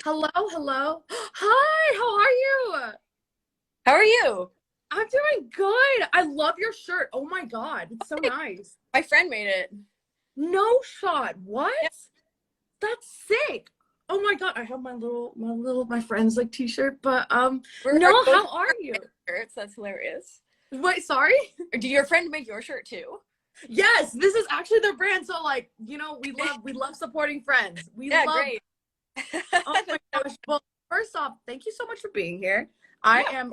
Hello, hello. Hi, how are you? How are you? I'm doing good. I love your shirt. Oh my God, it's so nice. My friend made it. No shot. Yeah, What? That's sick. Oh my God, I have my friend's like t-shirt, but our no, both how are you? shirts. That's hilarious. Wait, sorry? Or did your friend make your shirt too? Yes, this is actually their brand. So like, we love supporting friends. We Yeah, love. great. Oh my That's so, gosh. Well, first off, thank you so much for being here. I yeah, am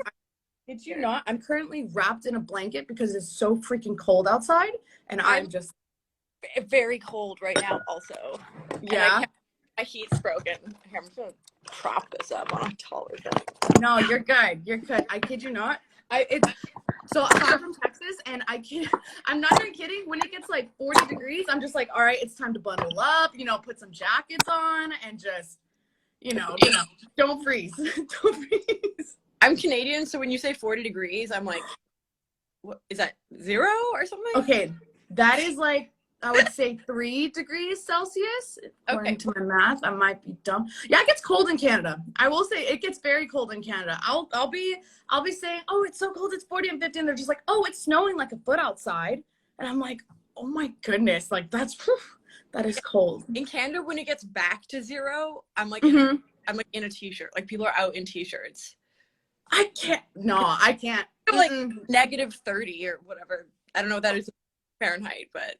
Did you not? I'm currently wrapped in a blanket because it's so freaking cold outside, and I'm I'm just very cold right now also. And I yeah. can't, my heat's broken. Here, I'm just gonna prop this up on a taller thing. No, you're good. You're good. I kid you not. I'm from Texas, and I'm not even kidding. When it gets like 40 degrees, I'm just like, all right, it's time to bundle up. Put some jackets on, and just don't freeze. Don't freeze. I'm Canadian, so when you say 40 degrees, I'm like, what is that, 0 or something? Okay, that is like I would say 3 degrees Celsius. According Okay. to my math, I might be dumb. Yeah, it gets cold in Canada. I will say it gets very cold in Canada. I'll be saying, oh, it's so cold, it's 40 and 50, and they're just like, oh, it's snowing like a foot outside, and I'm like, oh my goodness, like that is cold. In Canada, when it gets back to 0, Hmm. I'm like in a t-shirt. Like people are out in t-shirts. I can't. No, I can't. Like Mm-mm. -30 or whatever. I don't know what that is in Fahrenheit, but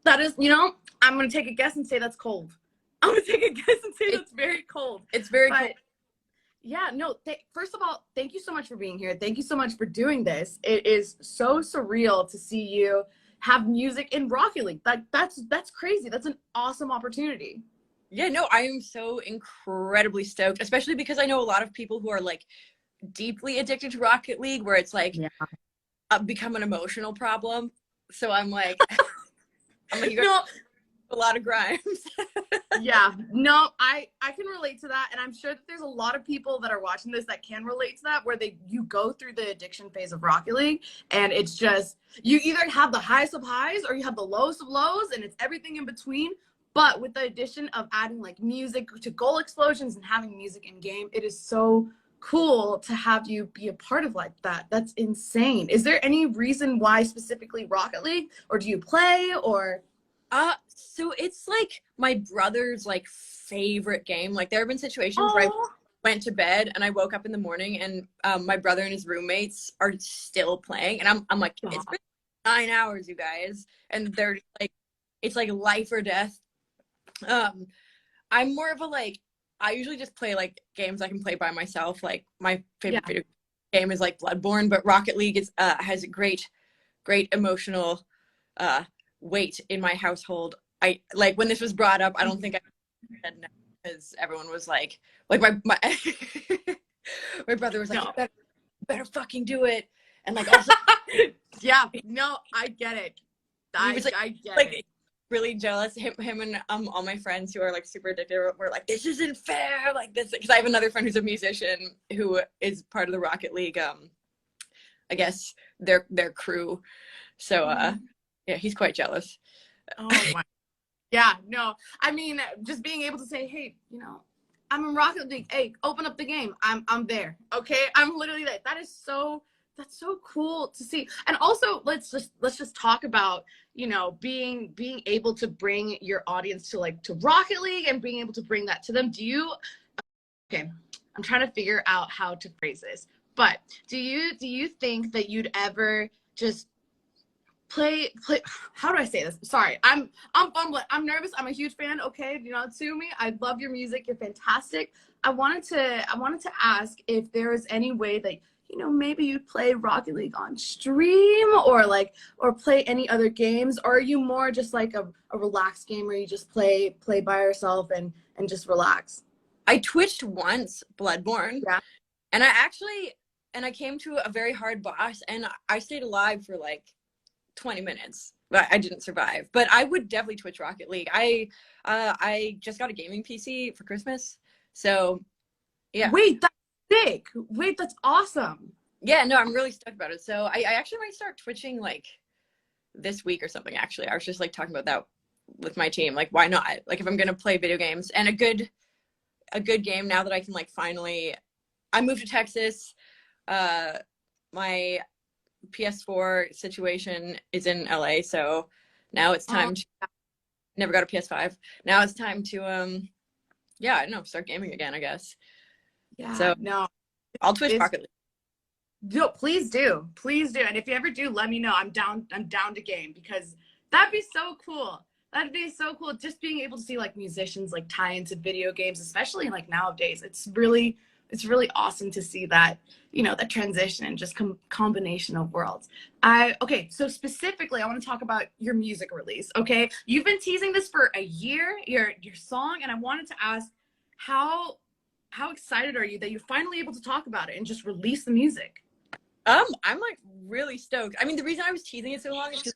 That is, I'm gonna take a guess and say that's cold. I'm gonna take a guess and say it's that's very cold. it's very cold. But yeah, no, first of all, thank you so much for being here. Thank you so much for doing this. It is so surreal to see you have music in Rocket League. That's crazy. That's an awesome opportunity. Yeah, no, I am so incredibly stoked, especially because I know a lot of people who are like deeply addicted to Rocket League, where it's like Yeah. become an emotional problem. So I'm like, you got No, a lot of grimes. yeah, no, I can relate to that, and I'm sure that there's a lot of people that are watching this that can relate to that, where you go through the addiction phase of Rocket League, and it's just you either have the highest of highs or you have the lowest of lows, and it's everything in between. But with the addition of adding like music to goal explosions and having music in game, it is so cool to have you be a part of like that. That's insane. Is there any reason why specifically Rocket League, or do you play, or? So it's like my brother's like favorite game. Like there have been situations where I Oh, went to bed and I woke up in the morning and my brother and his roommates are still playing, and I'm like, it's been 9 hours, you guys, and they're like, it's like life or death. Um, I'm more of a like, I usually just play like games I can play by myself. Like my yeah. favorite video game is like Bloodborne, but Rocket League is has a great emotional uh weight in my household. I like when this was brought up, I don't think I said no because everyone was like my my brother was like, No. you better fucking do it. And like also Yeah, no, I get it. he was I get it. like really jealous. Him and all my friends who are like super addicted were like, this isn't fair, like this, because I have another friend who's a musician who is part of the Rocket League I guess their crew. So yeah, he's quite jealous. Oh my. Yeah, no. I mean, just being able to say, hey, I'm in Rocket League. Hey, open up the game. I'm there. Okay, I'm literally there. That's so cool to see. And also, let's just talk about being able to bring your audience to Rocket League and being able to bring that to them. Okay, I'm trying to figure out how to phrase this, but do you think that you'd ever just play how do I say this? Sorry, I'm fumbling. I'm nervous. I'm a huge fan. Okay, do not sue me. I love your music. You're fantastic. I wanted to ask if there is any way that maybe you'd play Rocket League on stream, or play any other games, or are you more just like a relaxed game where you just play by yourself and just relax? I twitched once Bloodborne, Yeah. and I came to a very hard boss, and I stayed alive for like 20 minutes, but I didn't survive. But I would definitely Twitch Rocket League. I just got a gaming PC for Christmas, so yeah. Wait, that's sick. Wait, that's awesome. Yeah, no, I'm really stoked about it. So I actually might start twitching like this week or something. Actually, I was just like talking about that with my team. Like, why not? Like, if I'm gonna play video games, and a good game now that I can like finally. I moved to Texas. My PS4 situation is in LA, so now it's time to. Never got a PS5. Now it's time to yeah, I don't know, start gaming again, I guess. Yeah, So no, I'll Twitch it's Rocket League. no, please do. Please do. And if you ever do, let me know. I'm down to game because that'd be so cool. That'd be so cool. Just being able to see like musicians like tie into video games, especially like nowadays. It's really awesome to see that, you know, that transition and just combination of worlds. Okay, so specifically I want to talk about your music release. Okay. You've been teasing this for a year, your song, and I wanted to ask how excited are you that you're finally able to talk about it and just release the music? I'm like really stoked. I mean, the reason I was teasing it so long is because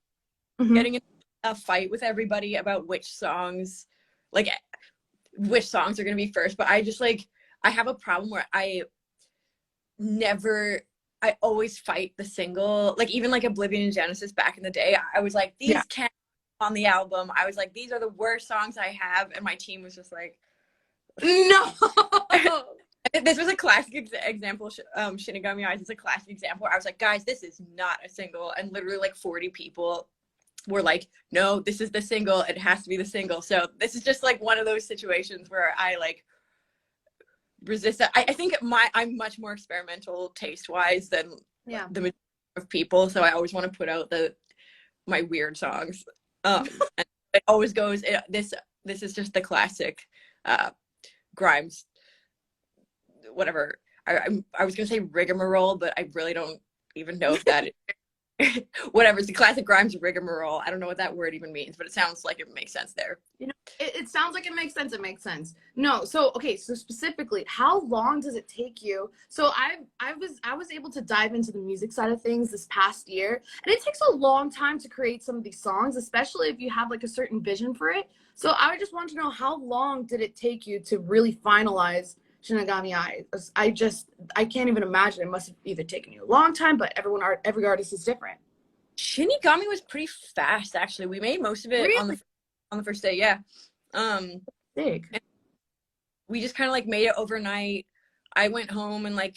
Mm-hmm. getting in a fight with everybody about which songs are gonna be first. But I just like I have a problem where I always fight the single. Like even like Oblivion and Genesis back in the day, I was like, these can't on the album. I was like, these are the worst songs I have, and my team was just like, no. This was a classic example. Shinigami Eyes is a classic example. I was like, guys, this is not a single. And literally like 40 people were like, no, this is the single. It has to be the single. So this is just like one of those situations where I like resist that. I think I'm much more experimental taste wise than the majority of people. So I always want to put out my weird songs. And it always goes, this is just the classic Grimes whatever. I was gonna say rigmarole, but I really don't even know if that is whatever. It's the classic Grimes rigmarole. I don't know what that word even means, but it sounds like it makes sense there. You know, it sounds like it makes sense. It makes sense. No, so okay, so specifically, how long does it take you? So I was able to dive into the music side of things this past year, and it takes a long time to create some of these songs, especially if you have like a certain vision for it. So I just want to know, how long did it take you to really finalize Shinigami Eyes? I can't even imagine. It must have either taken you a long time, but every artist is different. Shinigami was pretty fast, actually. We made most of it Really? on the first day, yeah. Big. We just kind of like made it overnight. I went home and like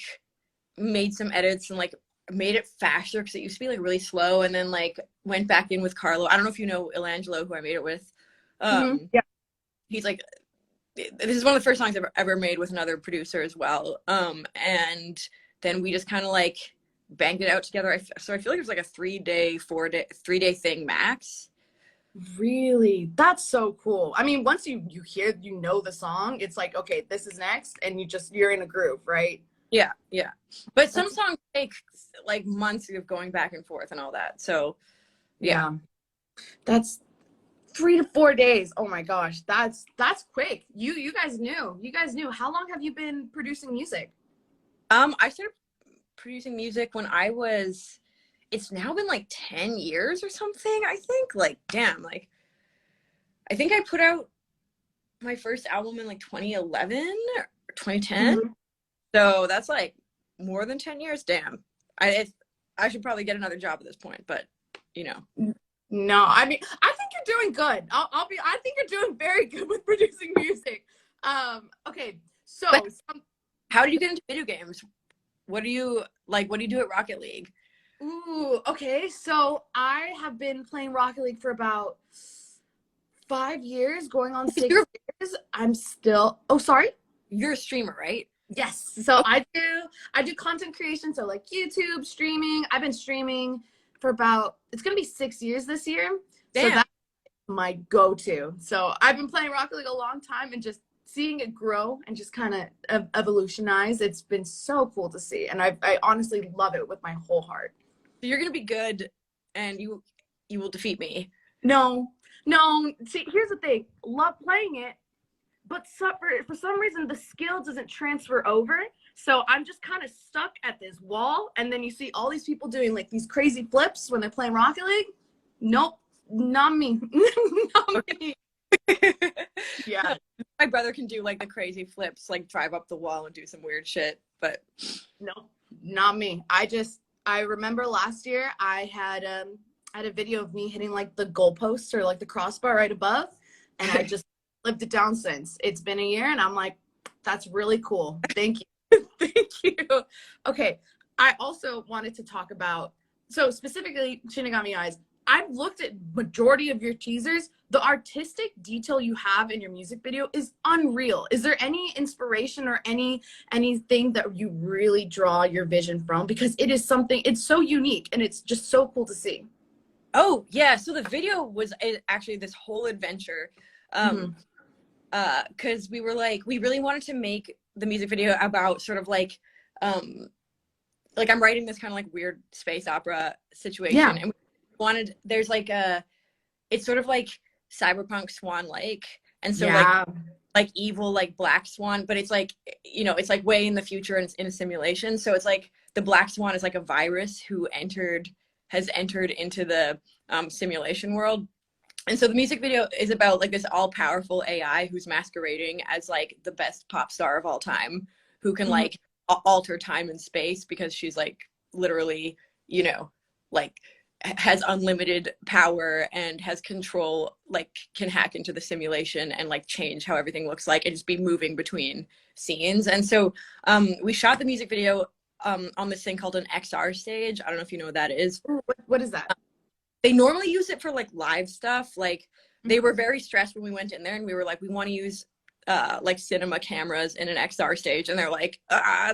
made some edits and like made it faster because it used to be like really slow, and then like went back in with Carlo. I don't know if you know Ilangelo, who I made it with. Yeah. He's like, this is one of the first songs I've ever made with another producer as well. And then we just kind of like banged it out together. So I feel like it was like a 3-day thing max. Really? That's so cool. I mean, once you hear, you know, the song, it's like, okay, this is next, and you're in a groove, right? Yeah. But some songs take like months of going back and forth and all that. So yeah. That's 3 to 4 days. Oh my gosh, that's quick. You guys knew. How long have you been producing music? I started producing music when it's now been like 10 years or something, I think. Like, damn, like I think I put out my first album in like 2011 or 2010. Mm-hmm. So that's like more than 10 years. Damn. I should probably get another job at this point, but you know. No, I mean, I think you're doing good. I think you're doing very good with producing music. Okay, so how did you get into video games? What do you do at Rocket League? Ooh, okay. So I have been playing Rocket League for about 5 years, going on 6 years. I'm still. Oh, sorry. You're a streamer, right? Yes. So I do content creation. So like YouTube streaming. I've been streaming for it's gonna be 6 years this year. Damn. So that's my go-to. So I've been playing Rocket League a long time, and just seeing it grow and just kind of evolutionize. It's been so cool to see, and I honestly love it with my whole heart. So you're gonna be good, and you will defeat me. No. See, here's the thing. Love playing it, but for some reason the skill doesn't transfer over. So I'm just kind of stuck at this wall, and then you see all these people doing like these crazy flips when they're playing Rocket League. Nope, not me. Not me. Yeah. My brother can do like the crazy flips, like drive up the wall and do some weird shit, but no, not me. I remember last year I had a video of me hitting like the goalpost or like the crossbar right above, and I just lived it down since. It's been a year, and I'm like, That's really cool. Thank you. Thank you. Okay. I also wanted to talk about, so specifically Shinigami Eyes, I've looked at majority of your teasers. The artistic detail you have in your music video is unreal. Is there any inspiration or anything that you really draw your vision from? Because it is something, it's so unique and it's just so cool to see. Oh yeah, so the video was actually this whole adventure. Because we were like, we really wanted to make the music video about sort of like I'm writing this kind of like weird space opera situation, and we wanted, there's like a, it's sort of like cyberpunk swan like, and so like evil like black swan, but it's like, you know, it's like way in the future and it's in a simulation. So it's like the black swan is like a virus who has entered into the simulation world. And so the music video is about like this all-powerful AI who's masquerading as like the best pop star of all time, who can like alter time and space because she's like literally, you know, like has unlimited power and has control, like can hack into the simulation and like change how everything looks like and just be moving between scenes. And so we shot the music video on this thing called an XR stage. I don't know if you know what that is. What is that? They normally use it for like live stuff. Like they were very stressed when we went in there and we were like, we want to use like cinema cameras in an XR stage. And they're like,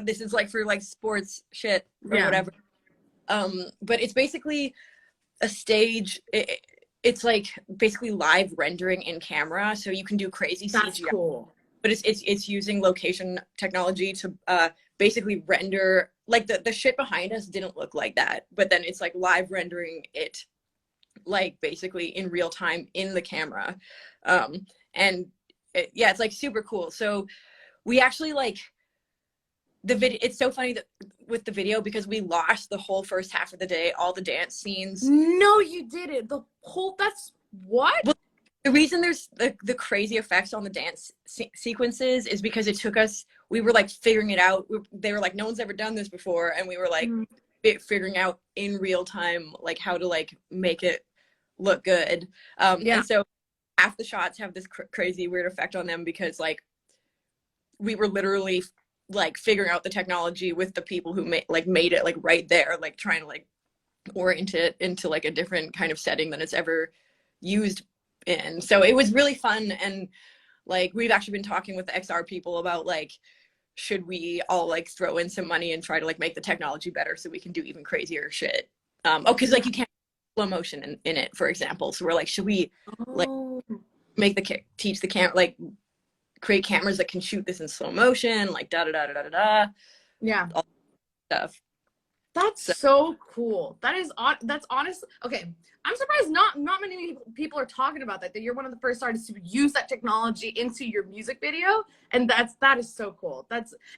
this is like for like sports shit or whatever. But it's basically a stage. It's like basically live rendering in camera. So you can do crazy CGI. That's cool. But it's using location technology to basically render, like the shit behind us didn't look like that. But then it's like live rendering it like basically in real time in the camera. And yeah, it's like super cool. So we actually like the video. It's so funny that with the video, because we lost the whole first half of the day, all the dance scenes. No, you didn't. The whole, that's what? Well, the reason there's the crazy effects on the dance sequences is because it took us, we were like figuring it out. They were like, no one's ever done this before. And we were like figuring out in real time, like how to like make it look good. And so half the shots have this crazy weird effect on them because like we were literally like figuring out the technology with the people who made it like right there, like trying to like orient it into like a different kind of setting than it's ever used in. So it was really fun. And like we've actually been talking with the XR people about like, should we all like throw in some money and try to like make the technology better so we can do even crazier shit. Because like you can't slow motion in it, for example. So we're like, should we like make teach the camera, like create cameras that can shoot this in slow motion, like da da da da da da. Yeah. All stuff. That's so cool. That's honestly, okay. I'm surprised not many people are talking about that you're one of the first artists to use that technology into your music video. And that is so cool.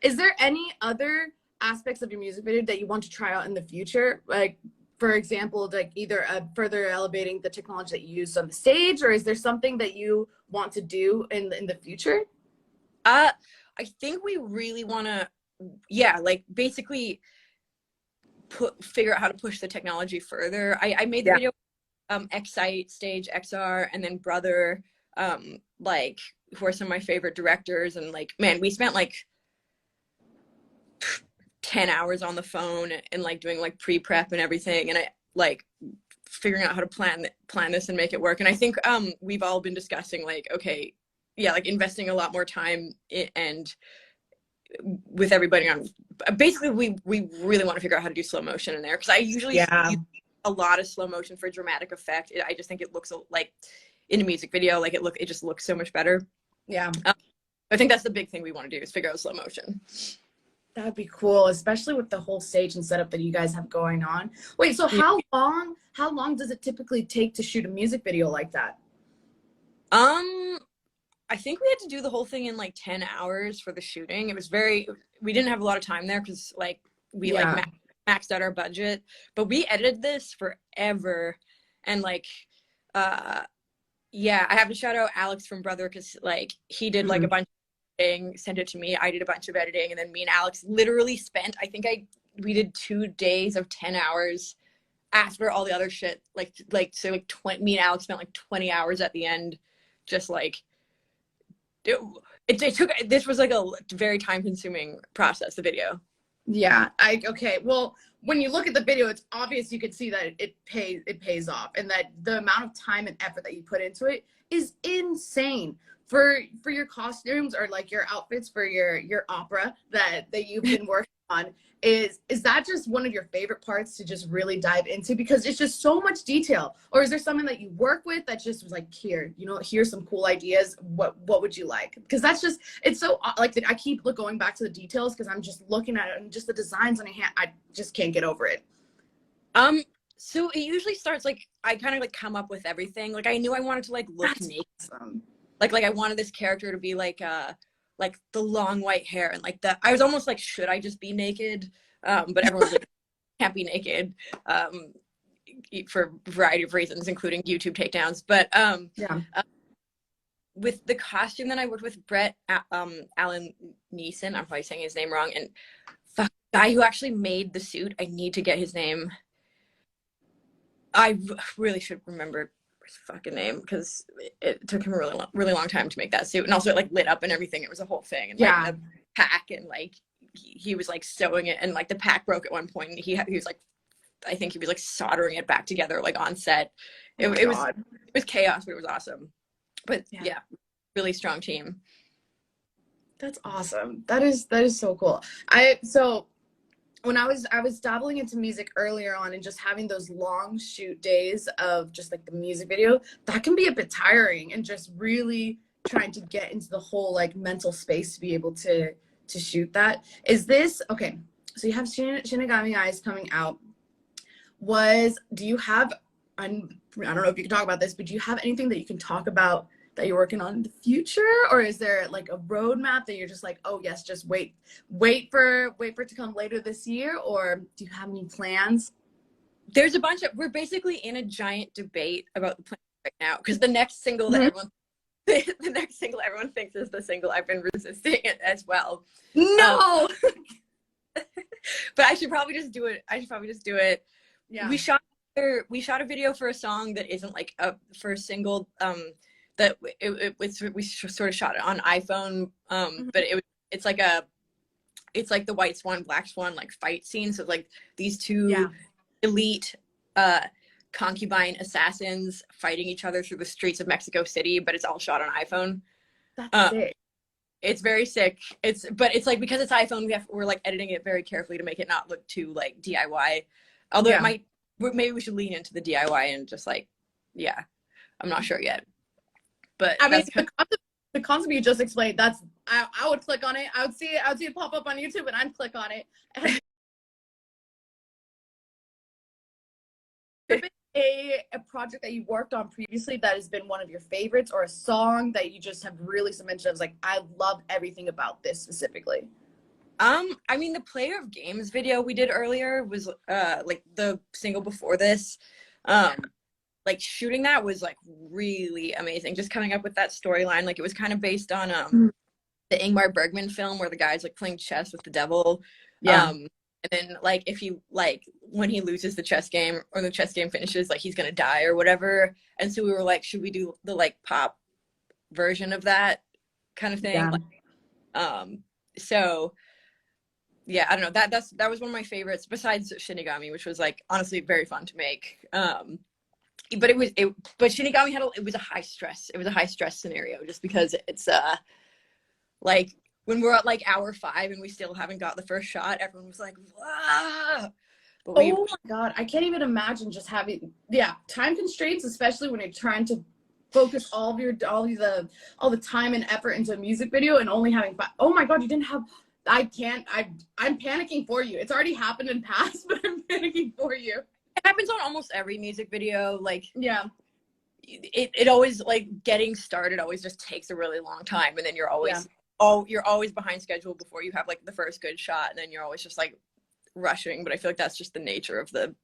Is there any other aspects of your music video that you want to try out in the future? Like, for example, like either further elevating the technology that you used on the stage, or is there something that you want to do in the future? I think we really want to, like basically figure out how to push the technology further. I made the video Excite, Stage, XR, and then Brother, like who are some of my favorite directors. And like, man, we spent like 10 hours on the phone and like doing like pre-prep and everything, and I like figuring out how to plan this and make it work. And I think we've all been discussing like, okay, like investing a lot more time and with everybody on, basically we really want to figure out how to do slow motion in there, because I usually use a lot of slow motion for dramatic effect. I just think it looks like in a music video, like it just looks so much better. I think that's the big thing we want to do, is figure out slow motion. That'd be cool, especially with the whole stage and setup that you guys have going on. Wait, so how long does it typically take to shoot a music video like that? I think we had to do the whole thing in like 10 hours for the shooting. It was we didn't have a lot of time there because like we like maxed out our budget, but we edited this forever. And like, I have to shout out Alex from Brother, because like he did like a bunch of editing, sent it to me. I did a bunch of editing, and then me and Alex literally spent, we did 2 days of 10 hours after all the other shit. Me and Alex spent like 20 hours at the end, just like it took, this was like a very time consuming process, the video. Yeah, okay. Well, when you look at the video, it's obvious you could see that it pays off, and that the amount of time and effort that you put into it is insane. For your costumes, or like your outfits for your opera that you've been working on, is that just one of your favorite parts to just really dive into, because it's just so much detail? Or is there something that you work with that just was like, here, here's some cool ideas, what would you like? Because that's just, it's so like, I keep going back to the details because I'm just looking at it, and just the designs on a hand, I just can't get over it. So it usually starts like, I kind of like come up with everything. Like, I knew I wanted to like look naked. Awesome. Like I wanted this character to be like the long white hair, and like I was almost like, should I just be naked? But everyone's like, can't be naked, for a variety of reasons, including YouTube takedowns. But with the costume that I worked with, Brett Allen Neeson, I'm probably saying his name wrong, and the guy who actually made the suit, I need to get his name. I really should remember his fucking name, because it took him a really long time to make that suit, and also it like lit up and everything. It was a whole thing, and like the pack, and like he was like sewing it, and like the pack broke at one point, and he was like, I think he was like soldering it back together like on set. It was chaos, but it was awesome. But yeah, really strong team. That's awesome. That is so cool. So when I was dabbling into music earlier on, and just having those long shoot days of just like the music video, that can be a bit tiring, and just really trying to get into the whole like mental space to be able to shoot that. Is this okay? So you have Shinigami Eyes coming out. Do you have, I don't know if you can talk about this, but do you have anything that you can talk about that you're working on in the future? Or is there like a roadmap that you're just like, oh yes, just wait for it to come later this year? Or do you have any plans? There's a bunch of, we're basically in a giant debate about the plan right now, because the next single that everyone thinks is the single I've been resisting it as well. No. But I should probably just do it. Yeah. We shot a video for a song that isn't like a first single, that we sort of shot it on iPhone, but it's like the White Swan, Black Swan like fight scene. So like these two elite concubine assassins fighting each other through the streets of Mexico City, but it's all shot on iPhone. That's sick. It's very sick. But it's like, because it's iPhone, we're like editing it very carefully to make it not look too like DIY. Although maybe we should lean into the DIY and just like, I'm not sure yet. But I mean, the concept you just explained, I would click on it. I would see it pop up on YouTube, and I'd click on it. A project that you worked on previously that has been one of your favorites, or a song that you just have really cemented as like, I love everything about this specifically? I mean, the Player of Games video we did earlier was like the single before this. Like shooting that was like really amazing. Just coming up with that storyline, like it was kind of based on the Ingmar Bergman film where the guy's like playing chess with the devil. And then like if he like when he loses the chess game, or the chess game finishes, like he's gonna die or whatever. And so we were like, should we do the like pop version of that kind of thing? So yeah, I don't know. That was one of my favorites besides Shinigami, which was like honestly very fun to make. But but Shinigami it was a high stress scenario, just because it's like when we're at like hour 5 and we still haven't got the first shot, everyone was like, wow. Oh my God, I can't even imagine just having time constraints, especially when you're trying to focus all the time and effort into a music video, and only having oh my God, you didn't have. I'm panicking for you. It's already happened in past, but I'm panicking for you. It happens on almost every music video. Like, it always, like, getting started always just takes a really long time, and then you're always you're always behind schedule before you have like the first good shot, and then you're always just like rushing. But I feel like that's just the nature of the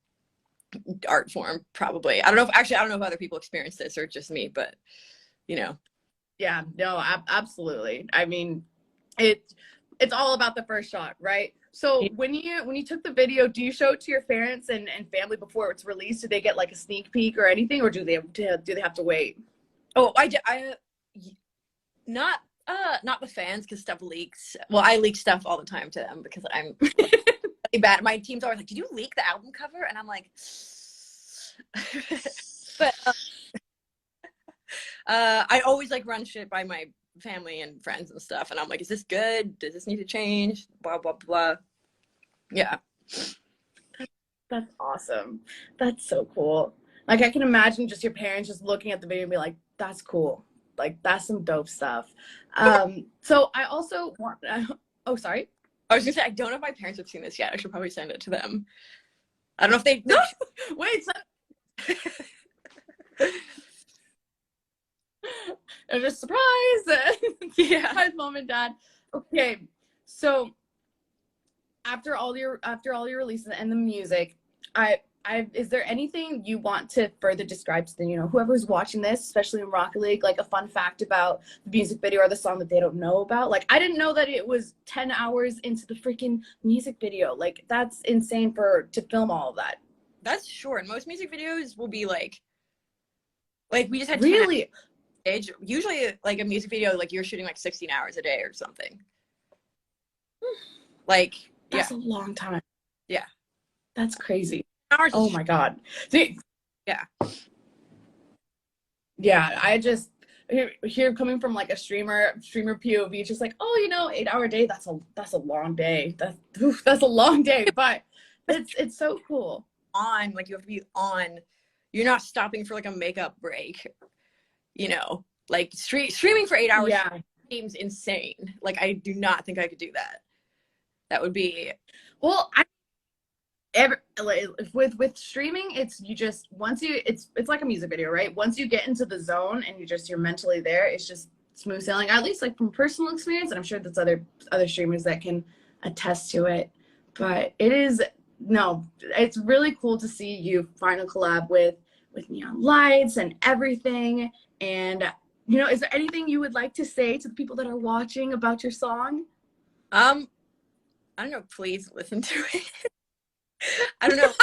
art form, probably. I don't know if other people experience this or just me, but absolutely. I mean, it's all about the first shot, right? So when you took the video, do you show it to your parents and family before it's released? Do they get like a sneak peek or anything, or do they have to wait? Oh, I not Not with fans because stuff leaks. Well, I leak stuff all the time to them because I'm really bad. My team's always like, "Did you leak the album cover?" And I'm like, but I always like run shit by my family and friends and stuff, and I'm like, "Is this good? Does this need to change?" Blah blah blah. Yeah. That's awesome. That's so cool. Like I can imagine just your parents just looking at the video and be like, "That's cool. Like that's some dope stuff." So I also want. Oh, sorry. I was gonna say I don't know if my parents have seen this yet. I should probably send it to them. I don't know if they. Wait. They're just surprise. Yeah. Surprise, mom and dad. Okay, so after all your releases and the music, is there anything you want to further describe to the, whoever's watching this, especially in Rocket League, like a fun fact about the music video or the song that they don't know about? Like, I didn't know that it was 10 hours into the freaking music video. Like, that's insane to film all of that. That's short. Most music videos will be like we just had 10 really stage. Usually, like a music video, like you're shooting like 16 hours a day or something. Like, that's a long time. Yeah, that's crazy. Hours. Oh my god. See, yeah. I just here coming from like a streamer POV, just like, oh, 8-hour day. That's a long day. That's a long day, but it's so cool. Like you have to be on. You're not stopping for like a makeup break. Like streaming for 8 hours. Yeah, seems insane. Like I do not think I could do that. That would be. Well, with streaming, it's like a music video, right? Once you get into the zone and you're mentally there, it's just smooth sailing. At least like from personal experience, and I'm sure that's other streamers that can attest to it. But it's really cool to see you final collab with Neon Lights and everything. And is there anything you would like to say to the people that are watching about your song? I don't know. Please listen to it. I don't know.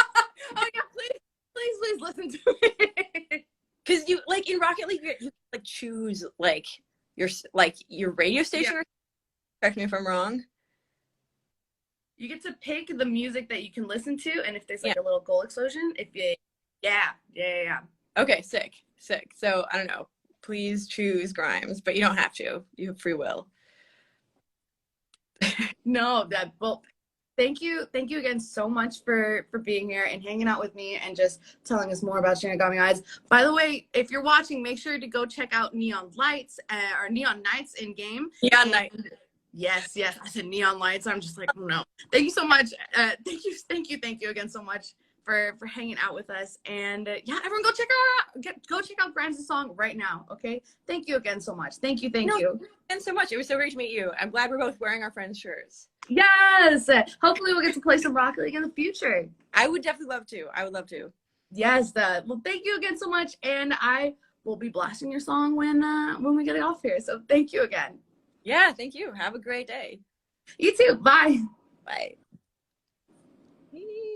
Oh yeah, please listen to it. Because you like in Rocket League, you like choose like your radio station. Yeah. Correct me if I'm wrong. You get to pick the music that you can listen to, and if there's like a little goal explosion, yeah. Okay, sick. So I don't know. Please choose Grimes, but you don't have to. You have free will. No, thank you again so much for being here and hanging out with me and just telling us more about Shinigami Eyes. By the way, if you're watching, make sure to go check out Neon Lights or Neon Nights in game. Neon Night. Yes, I said Neon Lights. I'm just like, oh no. Thank you so much. Thank you again so much for hanging out with us. And everyone go check out Grimes' song right now. Okay. Thank you again so much. Thank you. And so much. It was so great to meet you. I'm glad we're both wearing our friends' shirts. Yes. Hopefully we'll get to play some Rocket League in the future. I would definitely love to. I would love to. Yes. Well, thank you again so much. And I will be blasting your song when we get it off here. So thank you again. Yeah. Thank you. Have a great day. You too. Bye. Bye.